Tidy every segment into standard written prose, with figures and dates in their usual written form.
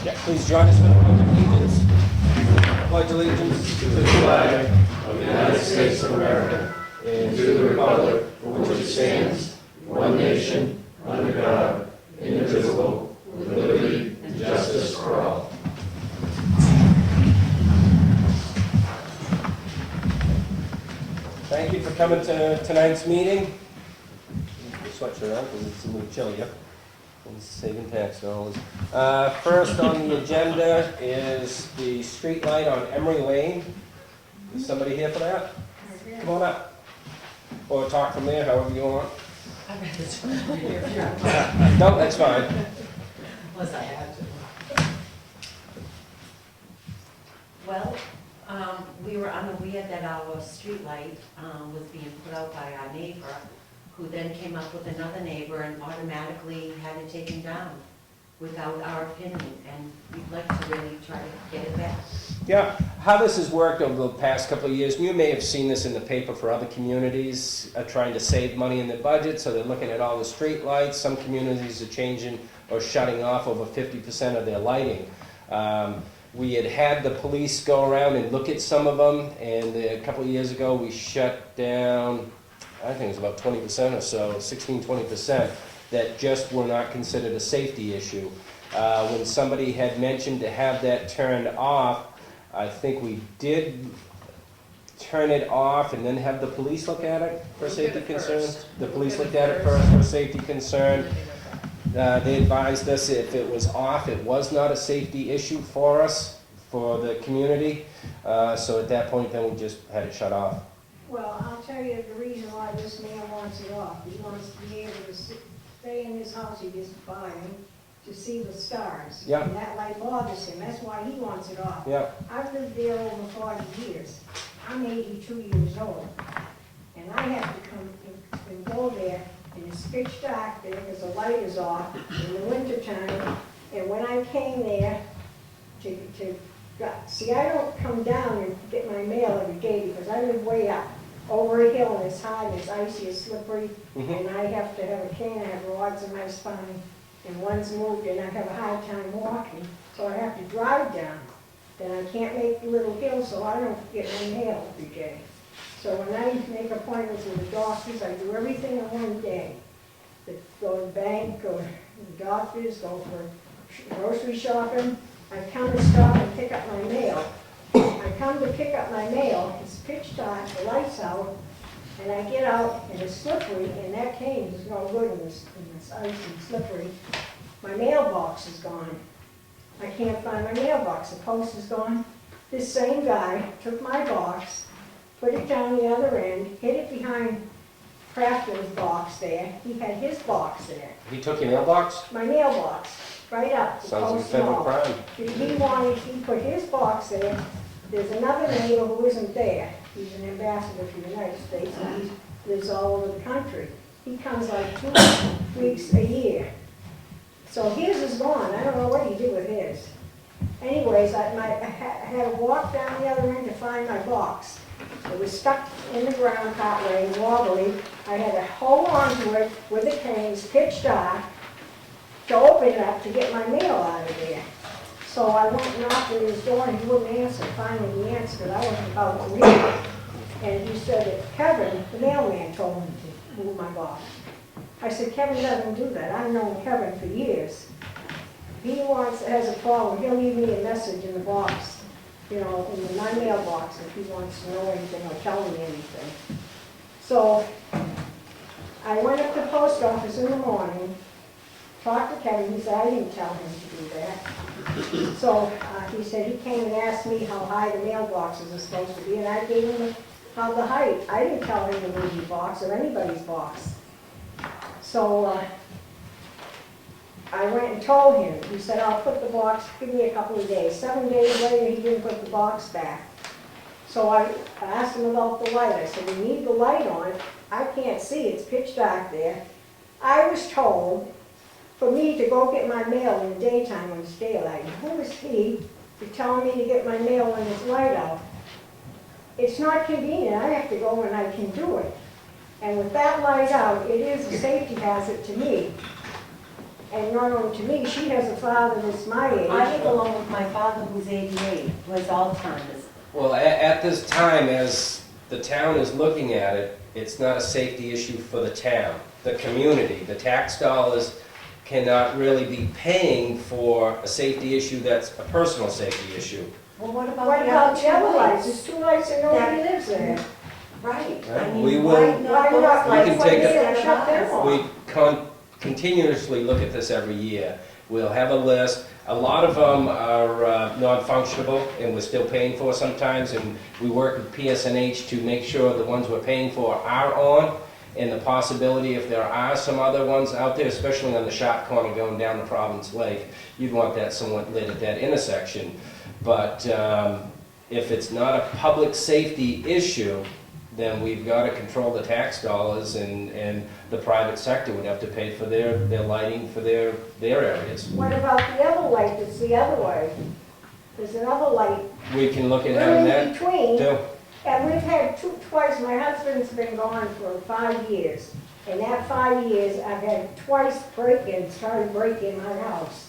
Yeah, please join us for the Pledge of Allegiance. Pledge allegiance to the flag of the United States of America and to the republic for which it stands, one nation, under God, indivisible, with liberty and justice for all. Thank you for coming to tonight's meeting. Sweatshirt on because it's a little chilly, yeah? And saving tax dollars. First on the agenda is the street light on Emery Lane. Is somebody here for that? Come on up. Or talk from there, however you want. No, that's fine. Unless I had to. Well, we were unaware that our street light was being put out by our neighbor, who then came up with another neighbor and automatically had it taken down without our opinion, and we'd like to really try to get it back. Yeah, how this has worked over the past couple of years, you may have seen this in the paper for other communities trying to save money in their budget, so they're looking at all the street lights. Some communities are changing or shutting off over 50% of their lighting. We had the police go around and look at some of them, and a couple of years ago we shut down, I think it was about 20% or so, 16-20%, that just were not considered a safety issue. When somebody had mentioned to have that turned off, I think we did turn it off and then have the police look at it for safety concerns. The police looked at it first for safety concern. They advised us if it was off, it was not a safety issue for us, for the community. So at that point, then we just had it shut off. Well, I'll tell you the reason why this man wants it off. He wants to be able to stay in his house he just buying to see the stars. Yeah. And that light bothers him. That's why he wants it off. Yeah. I've lived there over 40 years. I'm 82 years old. And I have to come and go there, and it's pitch dark there because the light is off in the wintertime. And when I came there see, I don't come down and get my mail every day because I live way up over a hill and it's high and it's icy and slippery. And I have to have a cane, I have rods in my spine, and one's moved and I have a hard time walking, so I have to drive down. Then I can't make the little hill, so I don't get my mail every day. So when I make appointments with the doctors, I do everything in one day. Go to the bank, go to the doctors, go for grocery shopping. I come to stop and pick up my mail. I come to pick up my mail, it's pitch dark, the light's out, and I get out and it's slippery, and that cane is no good in this icy and slippery. My mailbox is gone. I can't find my mailbox, the post is gone. This same guy took my box, put it down the other end, hid it behind Crafton's box there. He had his box there. He took your mailbox? My mailbox, right up. The Sounds like post federal wall. crime. He put his box there. There's another neighbor who isn't there. He's an ambassador for the United States, and he lives all over the country. He comes like 2 weeks a year. So his is gone. I don't know what he did with his. Anyways, I had to walk down the other end to find my box. It was stuck in the ground partway, wobbly. I had to hold on to it with a cane, it's pitch dark, to open it up to get my mail out of there. So I went and knocked at his door and he wouldn't answer. Finally he answered, because I wasn't about to read it. And he said that Kevin, the mailman, told him to move my box. I said, Kevin doesn't do that. I've known Kevin for years. If he has a problem, he'll leave me a message in the box, in my mailbox, if he wants to know anything or tell me anything. So I went up to the post office in the morning, talked to Kevin. He said, I didn't tell him to do that. So he said he came and asked me how high the mailboxes are supposed to be, and I gave him the height. I didn't tell him to move the box or anybody's box. So I went and told him. He said, I'll put the box, give me a couple of days. 7 days later, he didn't put the box back. So I asked him about the light. I said, we need the light on. I can't see, it's pitch dark there. I was told for me to go get my mail in the daytime when it's daylight. And who is he to tell me to get my mail when it's light out? It's not convenient. I have to go when I can do it. And with that light out, it is a safety hazard to me. And not only to me, she has a father that's my age. I live alone with my father who's 88, who has Alzheimer's. Well, at this time, as the town is looking at it, it's not a safety issue for the town, the community. The tax dollars cannot really be paying for a safety issue that's a personal safety issue. Well, what about What the about the other other lights? two There's 2 lights and nobody lives there. Right, Right, I we mean, will- why not Why those not? lights We can when take they're it- set shut them up? off. We continuously look at this every year. We'll have a list. A lot of them are non-functionable, and we're still paying for sometimes, and we work with PSNH to make sure the ones we're paying for are on, and the possibility, if there are some other ones out there, especially on the shop corner going down to Providence Lake, you'd want that somewhat lit at that intersection. But if it's not a public safety issue, then we've got to control the tax dollars, and the private sector would have to pay for their lighting for their areas. What about the other light that's the other way? There's another light We can look at having right in that between. too. And we've had twice, my husband's been gone for 5 years. In that 5 years, I've had twice break-ins, trying to break in my house.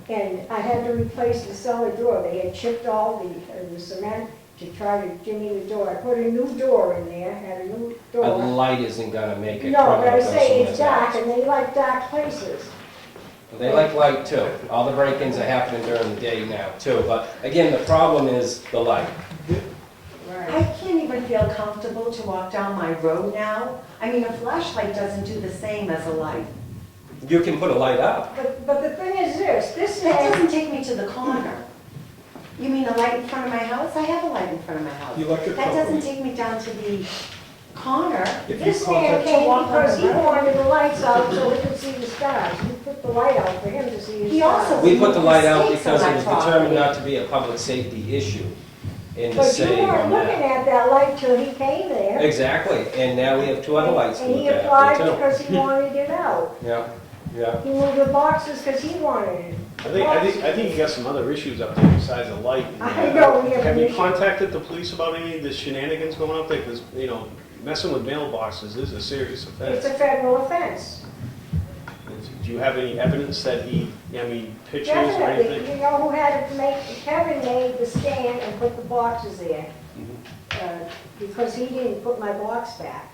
And I had to replace the cellar door. They had chipped all the cement to try to jimmy the door. I put a new door in there, had a new A door. light isn't gonna make it. No, but I say it's dark, and they like dark places. They like light too. All the break-ins are happening during the day now too, but again, the problem is the light. I can't even feel comfortable to walk down my road now. I mean, a flashlight doesn't do the same as a light. You can put a light up. But the thing is this That man, doesn't take me to the corner. You mean a light in front of my house? I have a light in front of my house. The electric That doesn't company. take me down to the corner. If you this man contact, came walk on because the he road. wanted the lights out so he could see the stars. We put the light out for him to see his He stars. also- We put the light out Mistakes because on it was that determined property. not to be a public safety issue. And to But you save weren't on looking that. at that light till he came there. Exactly, and now we have 2 other lights to And look he at applied too. because he wanted it out. Yeah, yeah. He moved the boxes because he wanted it. I think you got some other issues up there besides the light. I know, we have Have an you issue. contacted the police about any of the shenanigans going up there? Because, you know, messing with mailboxes is a serious It's offense. a federal offense. Do you have any evidence that pictures or Definitely, anything? you know who had to make, Kevin made the stand and put the boxes there. Because he didn't put my box back.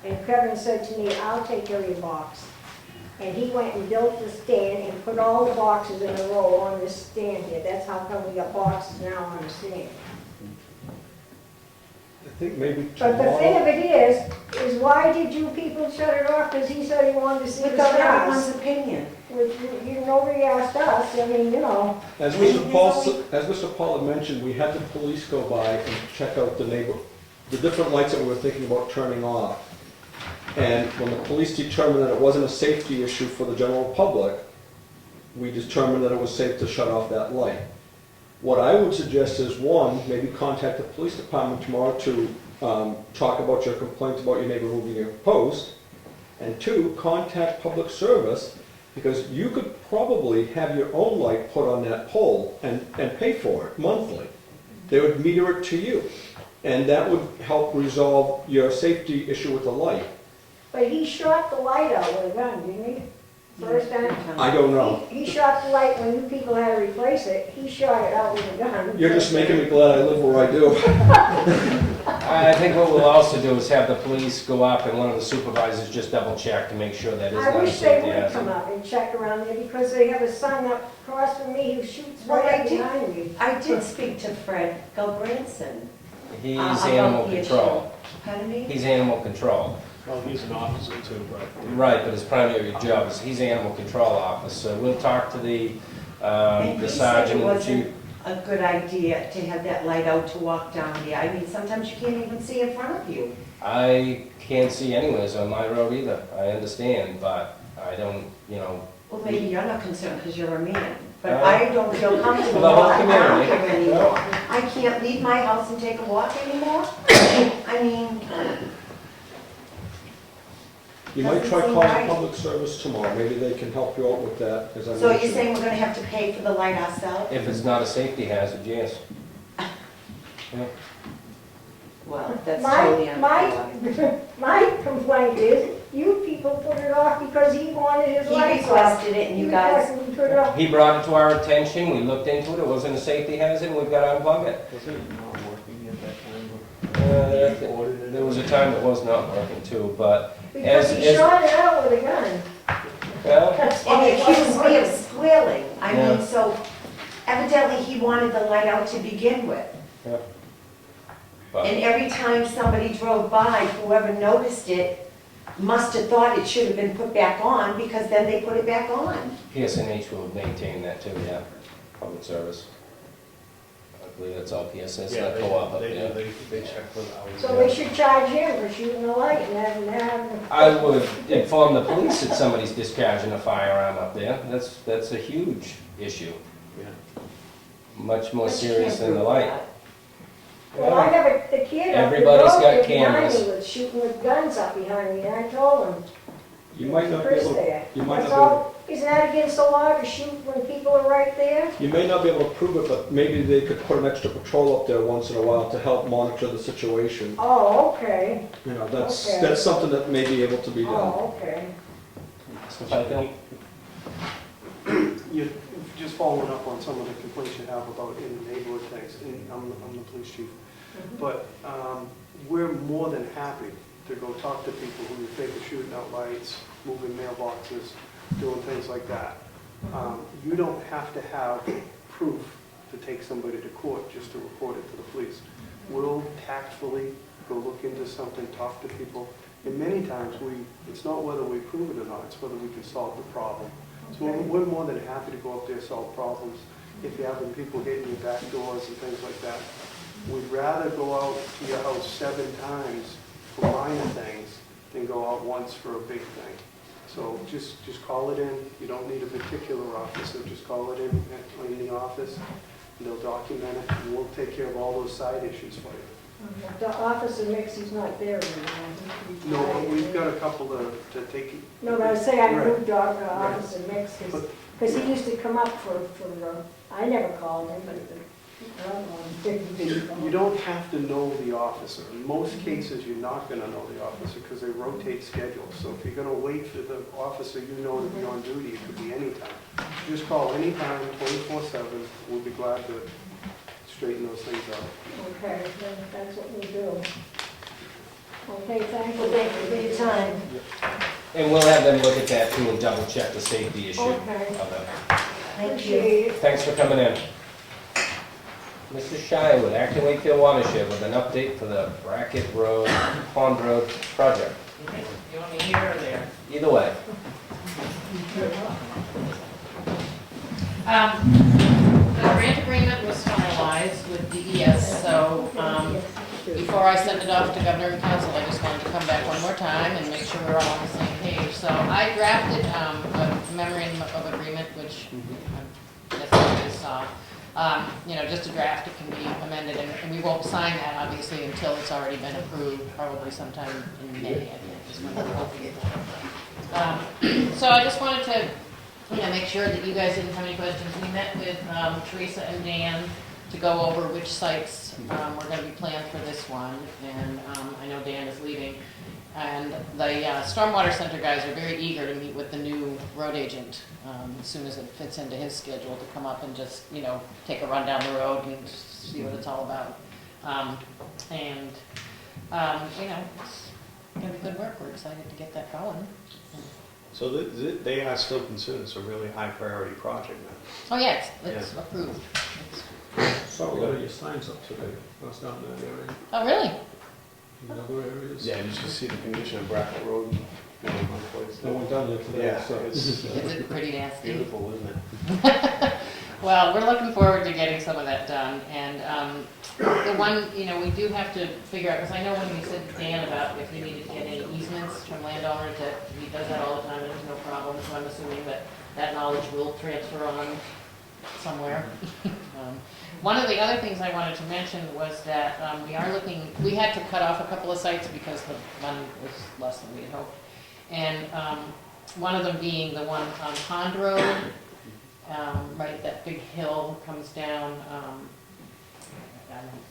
And Kevin said to me, I'll take care of your box. And he went and built the stand and put all the boxes in a row on this stand here. That's how come we got boxes now on the stand. I think maybe But the thing of tomorrow, it is why did you people shut it off? Because he said he wanted to see the Without everyone's stars. opinion. Which, nobody asked us, I mean, you know. as Mr. Paul had mentioned, we had the police go by and check out the different lights that we were thinking about turning off. And when the police determined that it wasn't a safety issue for the general public, we determined that it was safe to shut off that light. What I would suggest is, one, maybe contact the police department tomorrow to talk about your complaints about your neighbor moving your post, and 2, contact public service, because you could probably have your own light put on that pole and pay for it monthly. They would meter it to you, and that would help resolve your safety issue with the light. But he shot the light out with a gun, didn't he? First time? I don't know. He shot the light when you people had to replace it. He shot it out with a gun. You're just making me glad I live where I do. I think what we'll also do is have the police go up and one of the supervisors just double check to make sure that is I not a wish they safety would hazard. come up and check around there because they have a son up across from me who shoots Well, right I did- behind me. I did speak to Fred Gilbranson. He's about animal the issue. control. Pardon me? He's animal control. Well, he's an officer too, but. Right, but his primary job is, he's animal control officer. We'll talk to the And he said sergeant it and the chief. wasn't a good idea to have that light out to walk down there. I mean, sometimes you can't even see in front of you. I can't see anyways on my road either, I understand, but I don't, Well, maybe you're not concerned because you're a man, but Uh, I don't feel comfortable for the whole walking down here community. anymore. I can't leave my house and take a walk anymore. I mean, You might Doesn't try seem calling right. public service tomorrow, maybe they can help you out with that, as I so mentioned. you're saying we're gonna have to pay for the light ourselves? if it's not a safety hazard, yes. Yeah. Well, that's totally My unfair. my complaint is, you people put it off because he wanted his He lights off. requested it and you guys, requested we put it off. He brought it to our attention, we looked into it, it wasn't a safety hazard, we've got to unplug it. Wasn't it not working at that time? Ordered it. There was a time it was not working too, but Because he as- shot it out with a gun. well, That's why and he it wasn't accused me of working. squealing. I Yeah. mean, so evidently he wanted the light out to begin with. but And every time somebody drove by, whoever noticed it must have thought it should have been put back on, because then they put it back on. PSNH will maintain that too, yeah, public service. I believe that's all PSNH, Yeah, not co-op up they there. do, they check for the hours. So they should charge him for shooting the light and having. I would inform the police that somebody's discharging a firearm up there, that's a huge issue, Yeah. much more But you serious can't than the prove light. that. Well, I have a kid up the Everybody's road got there behind cameras. me was shooting with guns up behind me, and I told him, You might not be Chris able, there. you might That's not be able, all, isn't that against the law to shoot when people are right there? you may not be able to prove it, but maybe they could put an extra patrol up there once in a while to help monitor the situation. Oh, okay, You know, that's, Okay. that's something that may be able to be done. oh, okay. Mr. Fyfield? You, just following up on some of the complaints you have about in the neighborhood things, and I'm the police chief. But we're more than happy to go talk to people who you think are shooting out lights, moving mailboxes, doing things like that. You don't have to have proof to take somebody to court just to report it to the police. We'll tactfully go look into something, talk to people, and many times it's not whether we prove it or not, it's whether we can solve the problem. So we're more than happy to go up there, solve problems. If you're having people hitting your back doors and things like that, we'd rather go out to your house 7 times for minor things than go out once for a big thing. So just call it in. You don't need a particular officer, just call it in the office, and they'll document it, and we'll take care of all those side issues for you. The officer mix, he's not there anymore. He's No, but retired. we've got a couple to take. No, but I say I Right. moved off the Right. officer mix, But- because he used to come up for, I never called him, but, I don't know. You don't have to know the officer. In most cases, you're not going to know the officer because they rotate schedules. So if you're going to wait for the officer you know to be on duty, it could be anytime. Just call anytime, 24/7. We'll be glad to straighten those things out. Okay, then that's what we'll do. Okay, thank you. Well, thank you for your time. And we'll have them look at that too and double check the safety issue Okay. of it. Thank you. Appreciate it. Thanks for coming in. Mr. Shywood, Acton Wakefield Watershed with an update for the Brackett Road, Pond Road project. You want me here or there? Either way. The grant agreement was finalized with DES, so before I send it off to Governor and Council, I just wanted to come back one more time and make sure we're all on the same page. So I drafted a memorandum of agreement, which I guess you just saw. Just a draft, it can be amended, and we won't sign that, obviously, until it's already been approved, probably sometime in May, I think, is when we're hoping. So I just wanted to, make sure that you guys didn't have any questions. We met with Teresa and Dan to go over which sites were gonna be planned for this one, and I know Dan is leaving. And the Stormwater Center guys are very eager to meet with the new road agent as soon as it fits into his schedule to come up and just, take a run down the road and see what it's all about. It's gonna be good work. We're excited to get that going. So they are still considered it's a really high priority project now. Oh, yeah, it's approved. Saw a lot of your signs up today. I was down in that area. Oh, really? In other areas. Yeah, you should see the condition of Brackett Road and one place. I went down there today, Yeah, so. it's Is it pretty nasty? beautiful, isn't it? Well, we're looking forward to getting some of that done, and the one, we do have to figure out, because I know when we said to Dan about if we needed to get any easements from landowners, that he does that all the time, and there's no problem, so I'm assuming that knowledge will transfer on somewhere. One of the other things I wanted to mention was that we had to cut off a couple of sites because the money was less than we had hoped. And one of them being the one on Pond Road, right, that big hill comes down,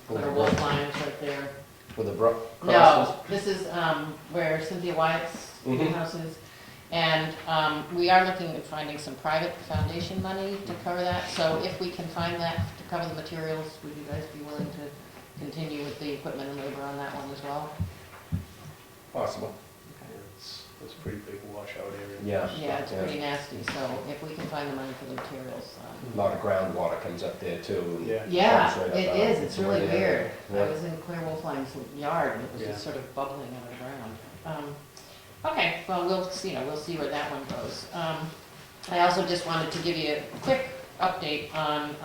Clear Wolf Lines right there. Where the brook crosses? No, this is, where Cynthia Wyatt's Mhm. house is. And, we are looking at finding some private foundation money to cover that. So if we can find that to cover the materials, would you guys be willing to continue with the equipment and labor on that one as well? Possible. It's a pretty big washout area. Yeah. Yeah, it's pretty nasty, so if we can find the money for the materials. A lot of groundwater comes up there too. and Yeah. Yeah, comes right up it out. is, it's really Yeah. weird. I Yeah. was in Claire Wolfline's yard, and it was Yeah. just sort of bubbling out of the ground. Okay, well, we'll see where that one goes. I also just wanted to give you a quick update on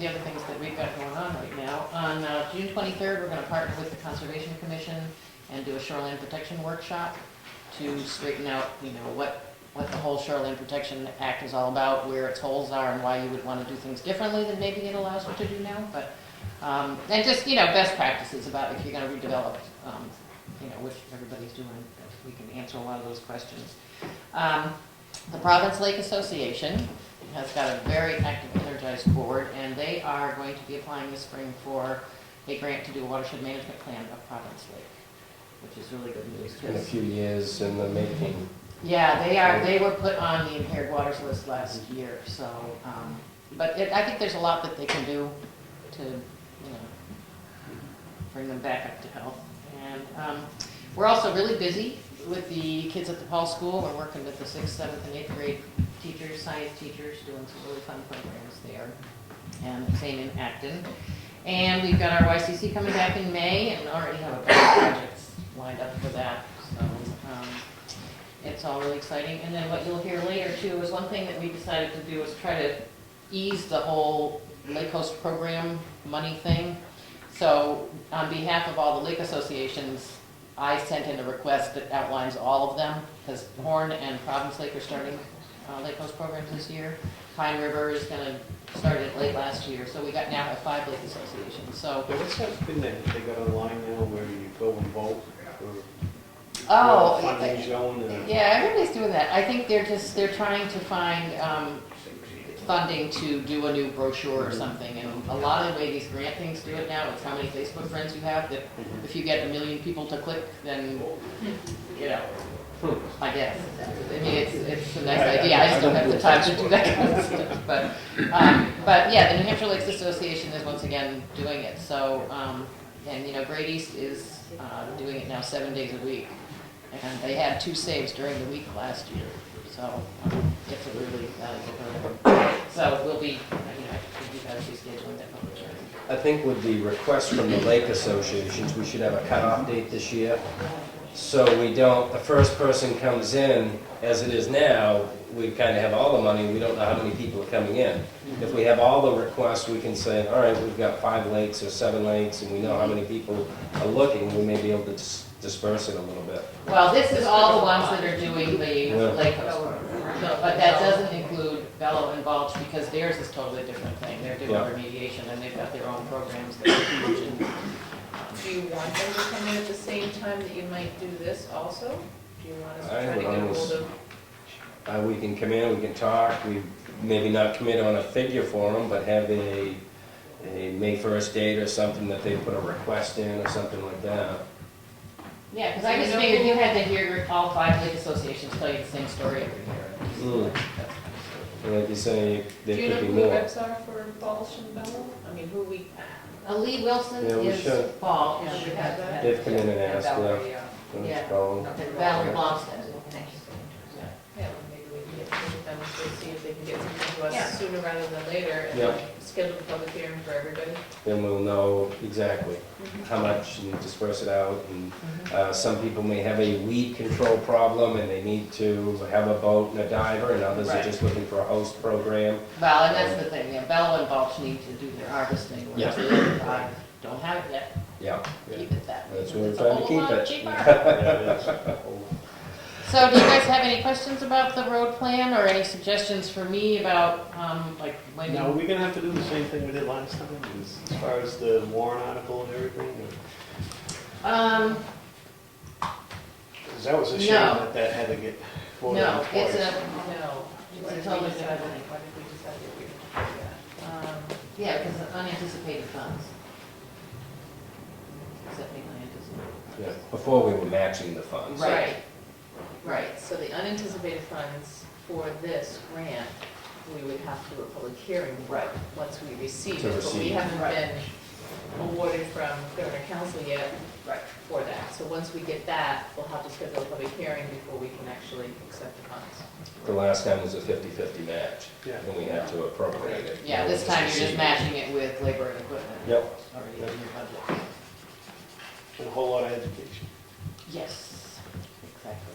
the other things that we've got going on right now. On June 23rd, we're gonna partner with the Conservation Commission and do a shoreline protection workshop to straighten out, what the whole Shoreline Protection Act is all about, where its holes are, and why you would want to do things differently than maybe it allows you to do now. But and just best practices about if you're going to redevelop, which everybody's doing. We can answer a lot of those questions. The Province Lake Association has got a very active, energized board, and they are going to be applying this spring for a grant to do a watershed management plan of Province Lake, which is really good news. It's been a few years in the making. Yeah, they are. They were put on the impaired waters list last year, so, but I think there's a lot that they can do to, bring them back up to health. And we're also really busy with the kids at the Paul School. We're working with the 6th, 7th, and 8th grade teachers, science teachers, doing some really fun programs there. And same in Acton. And we've got our YCC coming back in May, and already have a bunch of projects lined up for that. So it's all really exciting. And then what you'll hear later too is one thing that we decided to do is try to ease the whole Lake Coast program money thing. So on behalf of all the lake associations, I sent in a request that outlines all of them, because Horn and Province Lake are starting Lake Coast programs this year. Pine River is going to start it late last year, so we now have 5 lake associations. So Yeah, what's that thing that they got online now where you go and vote for oh, where the funding's going? And yeah, everybody's doing that. I think they're trying to find funding to do a new brochure or something, and a lot of the way these grant things do it now, it's how many Facebook friends you have, that if you get 1 million people to click, then, I guess. I mean, it's a nice idea, I just don't have the time to do that kind of stuff, but yeah, the New Hampshire Lakes Association is once again doing it, so, and Great East is doing it now 7 days a week, and they had 2 saves during the week last year, so it's a really valuable program. So we'll be, you guys be scheduling that public hearing. I think with the request from the lake associations, we should have a cutoff date this year. So the first person comes in, as it is now, we kind of have all the money, we don't know how many people are coming in. If we have all the requests, we can say, all right, we've got 5 lakes or 7 lakes, and we know how many people are looking, we may be able to disperse it a little bit. Well, this is all the ones that are doing the Yeah. Lake Coast program. But that doesn't include Bellow and Balch, because theirs is totally a different thing. They're doing Yeah. remediation, and they've got their own programs that are huge. And, Do you want them to come in at the same time that you might do this also? Do you want us to I try to would get a almost- hold of? We can come in, we can talk, we maybe not commit on a figure for them, but have a May 1st date or something that they put a request in or something like that. yeah, because I just figured you had to hear all 5 lake associations tell you the same story every year. Mm. That's kind of And like you say, Do there you know could be who the more. reps are for Balch and Bellow? I mean, who we, Lee Wilson Yeah, we is should. Balch. Yeah, we have that. They've come in and asked, Valerie, yeah. Yeah. Let's go. And Valerie Blomstead. yeah, maybe we can get with them to see if they can get something to Yeah. us sooner rather than later, and Yeah. then schedule the public hearing for everybody. Then we'll know exactly how much and disperse it out. And some people may have a weed control problem and they need to have a boat and a diver, and others are Right. just looking for a host program. Well, and that's the thing, Bellow and Balch need to do their harvesting, whereas the other 5 don't have it yet. Yeah. Keep it that way. That's where we're It's a trying to whole keep lot it. cheaper. Yeah, it is. So do you guys have any questions about the road plan, or any suggestions for me about, like, when Now, are you... we gonna have to do the same thing we did last time, as far as the warrant article and everything? Because that was a shame No. that had to get voted on No, twice. it's a, No. It's a totally different thing. Why did we decide that we were gonna do that? yeah, because of unanticipated funds. Accepting unanticipated Yeah, before we were matching the funds. Right, right, so the unanticipated funds for this grant, we would have to do a public hearing. Right. Once we receive To it, but we receive. haven't Right. been awarded from Governor Council yet. Right. For that, so once we get that, we'll have to schedule a public hearing before we can actually accept the funds. The last time was a 50-50 match, Yeah. and we had to appropriate it. Yeah, Now this we're time you're just receiving it. matching it with labor and equipment. Yep. It's already in your budget. And a whole lot of education. Yes, exactly.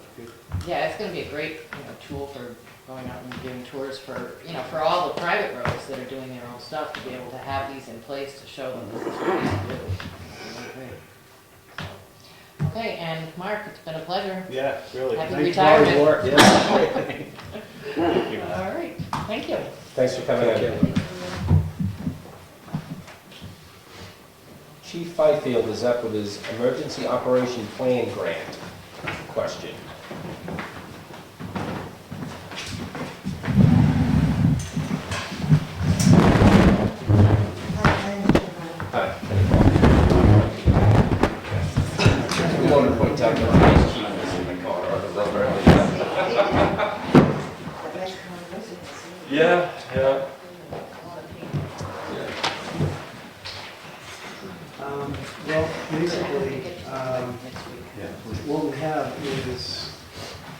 Yeah, it's gonna be a great, tool for going out and giving tours for, for all the private roads that are doing their own stuff, to be able to have these in place to show them this is what we can do. It's really great. Okay, and Mark, it's been a pleasure. Yeah, really. Happy Thanks. retirement. Work, yeah. Thank you. All right, thank you. Thanks for coming in. Chief Fifield is up with his emergency operation plan grant question. Hi. We want to point out that the chief is in the corner of the road. Yeah, yeah. Well, basically, what we have is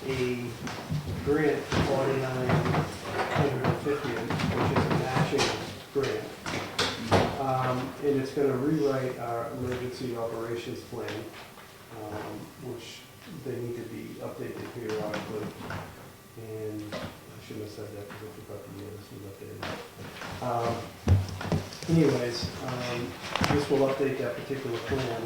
a grant for $4,950, which is a matching grant. And it's gonna rewrite our emergency operations plan, which they need to be updated periodically. And I shouldn't have said that because I forgot the year this was updated. Anyways, this will update that particular plan.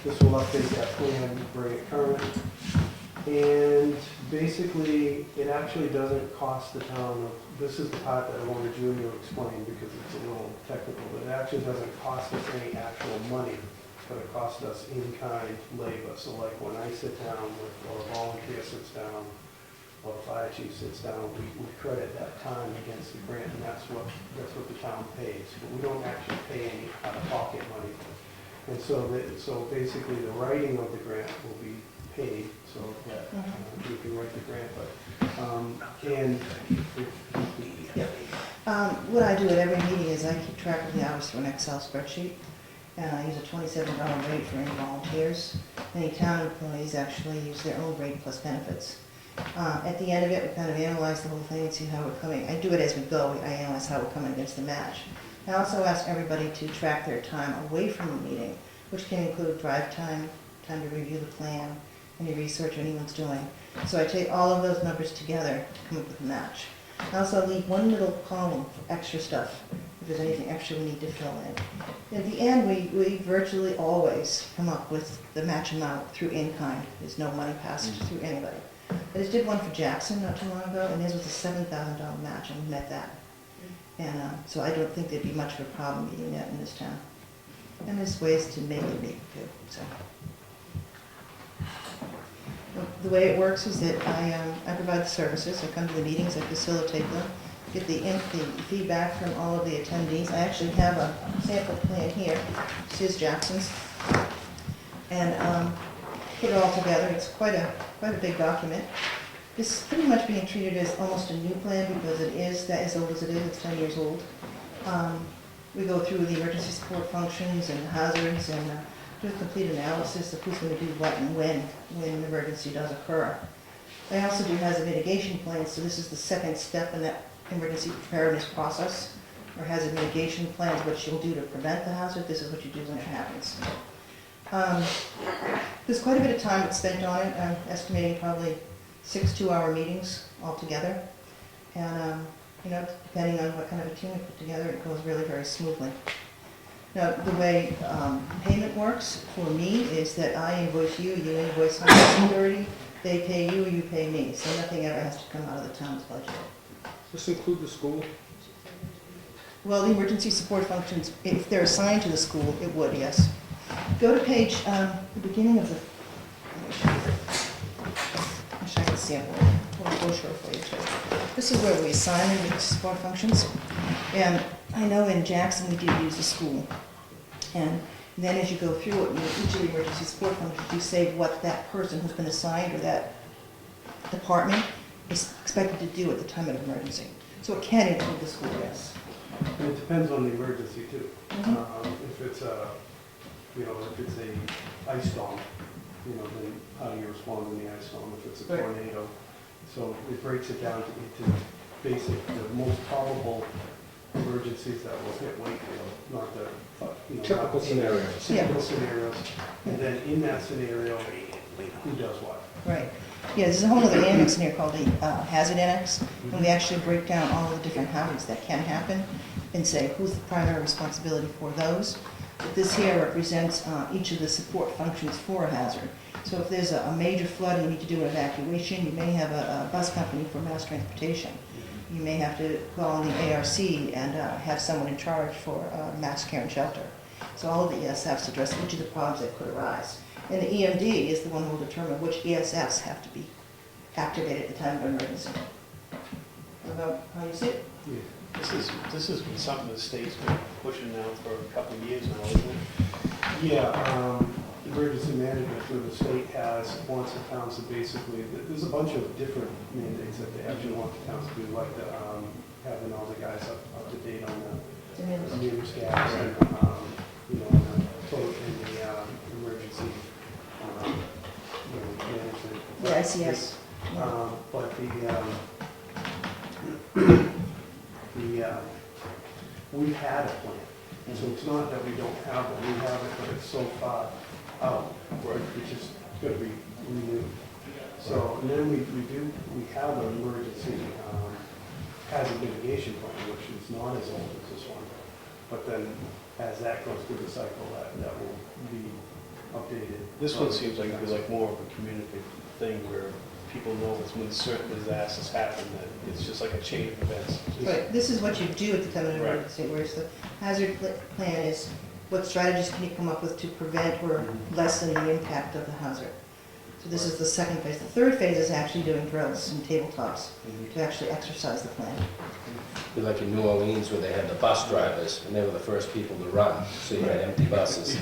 This will update that plan, bring it current. And basically, it actually doesn't cost the town, this is the part that I wanted Junior to explain because it's a little technical, but it actually doesn't cost us any actual money. It's gonna cost us in-kind labor. So like when I sit down with, or a volunteer sits down, or the fire chief sits down, we credit that time against the grant, and that's what the town pays. But we don't actually pay any out-of-pocket money. And so basically, the writing of the grant will be paid, so that we can write the grant, What I do at every meeting is I keep track of the hours through an Excel spreadsheet, and I use a $27 rate for any volunteers. Any town employees actually use their own rate plus benefits. At the end of it, we kind of analyze the whole thing and see how we're coming. I do it as we go. I analyze how we're coming against the match. I also ask everybody to track their time away from the meeting, which can include drive time, time to review the plan, any research anyone's doing. So I take all of those numbers together to come up with a match. I also leave one little column for extra stuff, if there's anything extra we need to fill in. At the end, we virtually always come up with the match amount through in-kind. There's no money passed through anybody. I just did one for Jackson not too long ago, and his was a $7,000 match, and we met that. And so I don't think there'd be much of a problem meeting that in this town. And there's ways to make it meet too, so. The way it works is that I provide the services. I come to the meetings, I facilitate them, get the feedback from all of the attendees. I actually have a sample plan here. This is Jackson's. And put it all together. It's quite a big document. This is pretty much being treated as almost a new plan because it is that as old as it is. It's 10 years old. We go through the emergency support functions and hazards and do a complete analysis of who's going to do what and when an emergency does occur. I also do hazard mitigation plans, so this is the second step in that emergency preparedness process, or hazard mitigation plans, what you'll do to prevent the hazard. This is what you do when it happens. There's quite a bit of time that's spent on it. I'm estimating probably 6 2-hour meetings altogether. And, depending on what kind of a team we put together, it goes really very smoothly. Now, the way payment works for me is that I invoice you, you invoice Homeland Security, they pay you, you pay me. So nothing ever has to come out of the town's budget. Does this include the school? Well, the emergency support functions, if they're assigned to the school, it would, yes. Go to page, the beginning of the, I wish I could sample a brochure for you too. This is where we assign the emergency support functions. And I know in Jackson, we did use the school. And then as you go through it, each of the emergency support functions, you say what that person who's been assigned or that department is expected to do at the time of emergency. So it can include the school, yes. And it depends on the emergency too. Mhm. If it's a, if it's a ice storm, then how do you respond in the ice storm? If it's a Right. tornado, so it breaks it down into basic, the most probable emergencies that will hit Wakefield, not the, Typical scenarios. typical scenarios. And then in that scenario, who does what? Right. Yeah, there's a whole other annex in here called the hazard annex, and we actually break down all the different hazards that can happen and say who's the primary responsibility for those. But this here represents each of the support functions for a hazard. So if there's a major flood and you need to do an evacuation, you may have a bus company for mass transportation. You may have to call on the ARC and have someone in charge for mass care and shelter. So all of the ESFs address each of the problems that could arise. And the EMD is the one who will determine which ESFs have to be activated at the time of emergency. About how you see it? This has been something the state's been pushing now for a couple of years now, isn't it? Yeah, emergency management through the state wants the towns to basically, there's a bunch of different mandates that they actually want the towns to do, like the, having all the guys up to date on the immune scabs and, and the emergency, management. The ICS. But we've had a plan. So it's not that we don't have it, we have it, but it's so far out, which is going to be renewed. So, and then we have an emergency hazard mitigation plan, which is not as old as this one. But then as that goes through the cycle, that will be updated. This one seems like it'd be like more of a community thing where people know that when certain disasters happen, that it's just like a chain of events. Right, this is what you do at the time of Right. emergency, whereas the hazard plan is what strategies can you come up with to prevent or lessen the impact of the hazard. So this is the second phase. The third phase is actually doing drills and tabletops to actually exercise the plan. Be like in New Orleans where they had the bus drivers, and they were the first people to run, so you had empty buses.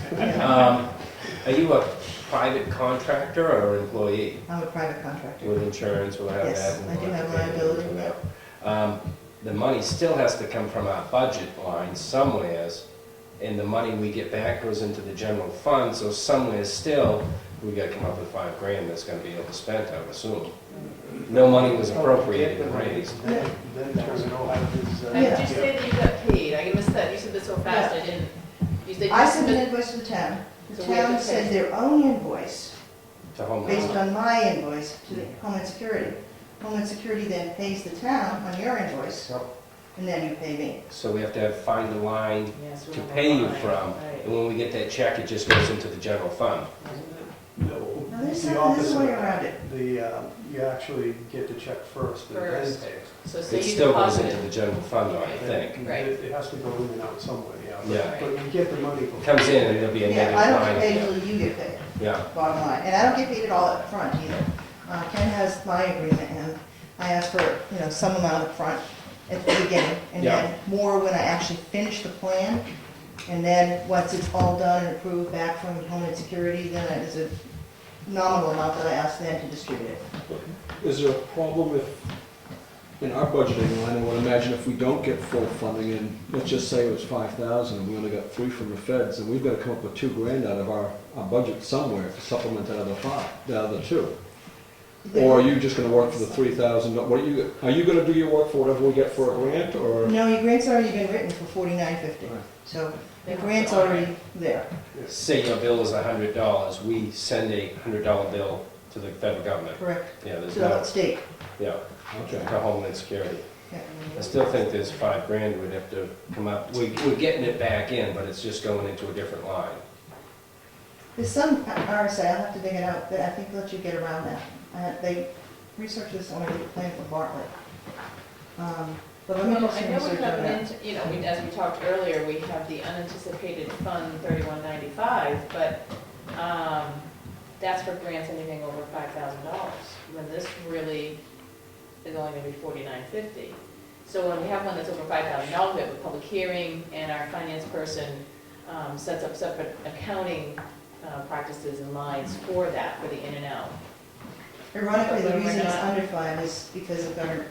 Are you a private contractor or employee? I'm a private contractor. With insurance, we'll have that. Yes, I do have liability. The money still has to come from our budget line somewheres, and the money we get back goes into the general fund, so somewhere still, we gotta come up with $5,000 that's gonna be overspent, I would assume. No money was appropriated and raised. Then turn it over. And did you say that you got paid? I missed that, you said that so fast, I didn't. You said you I sent an submitted- invoice to the town. The So we have town to pay. sends their own invoice To Homeland. based on my invoice to the Homeland Security. Homeland Security then pays the town on your invoice, and then you pay me. So we have to find a line Yes, we to have a pay you line, from, right. and when we get that check, it just goes into the general fund. No, Now, there's the something, there's a way opposite. around it. You actually get the check first and then First. pay. So say It you still goes deposited. into the general fund, though, I think. Right. It has to go in and out somewhere, Yeah. yeah. But you get the money. It comes in and there'll be a Yeah, I don't get negative paid line. until you get paid, Yeah, bottom line. And I don't get paid at all up front either. Ken has my agreement, and I ask for, some amount up front at the beginning, and then more when I actually finish the plan. And then, once it's all done and approved back from Homeland Security, then there's a nominal amount that I ask them to distribute it. Is there a problem if, in our budgeting line, I would imagine if we don't get full funding, and let's just say it was 5,000, and we only got 3 from the feds, and we've got to come up with $2,000 out of our budget somewhere to supplement that other 2. Or are you just gonna work for the 3,000? What are you gonna do your work for whatever we get for a grant, or? No, your grant's already been written for $49.50, so the grant's already there. say your bill is $100, we send a $100 bill to the federal government. Correct. Yeah, there's To the no, state. yeah, Okay. to Homeland Security. Yeah. I still think there's $5,000 would have to come up, we're getting it back in, but it's just going into a different line. There's some RSA, I'll have to dig it out, that I think lets you get around that. They researched this when I did the plan for Bartlett. But let me Well, do I some know we research have on an, that. as we talked earlier, we have the unanticipated fund 3195, but that's for grants anything over $5,000. When this really is only gonna be $49.50. So when we have one that's over $5,000, we have a public hearing, and our finance person sets up separate accounting practices and lines for that, for the in and out. Ironically, the But when we're reason it's not- under 5 is because of government,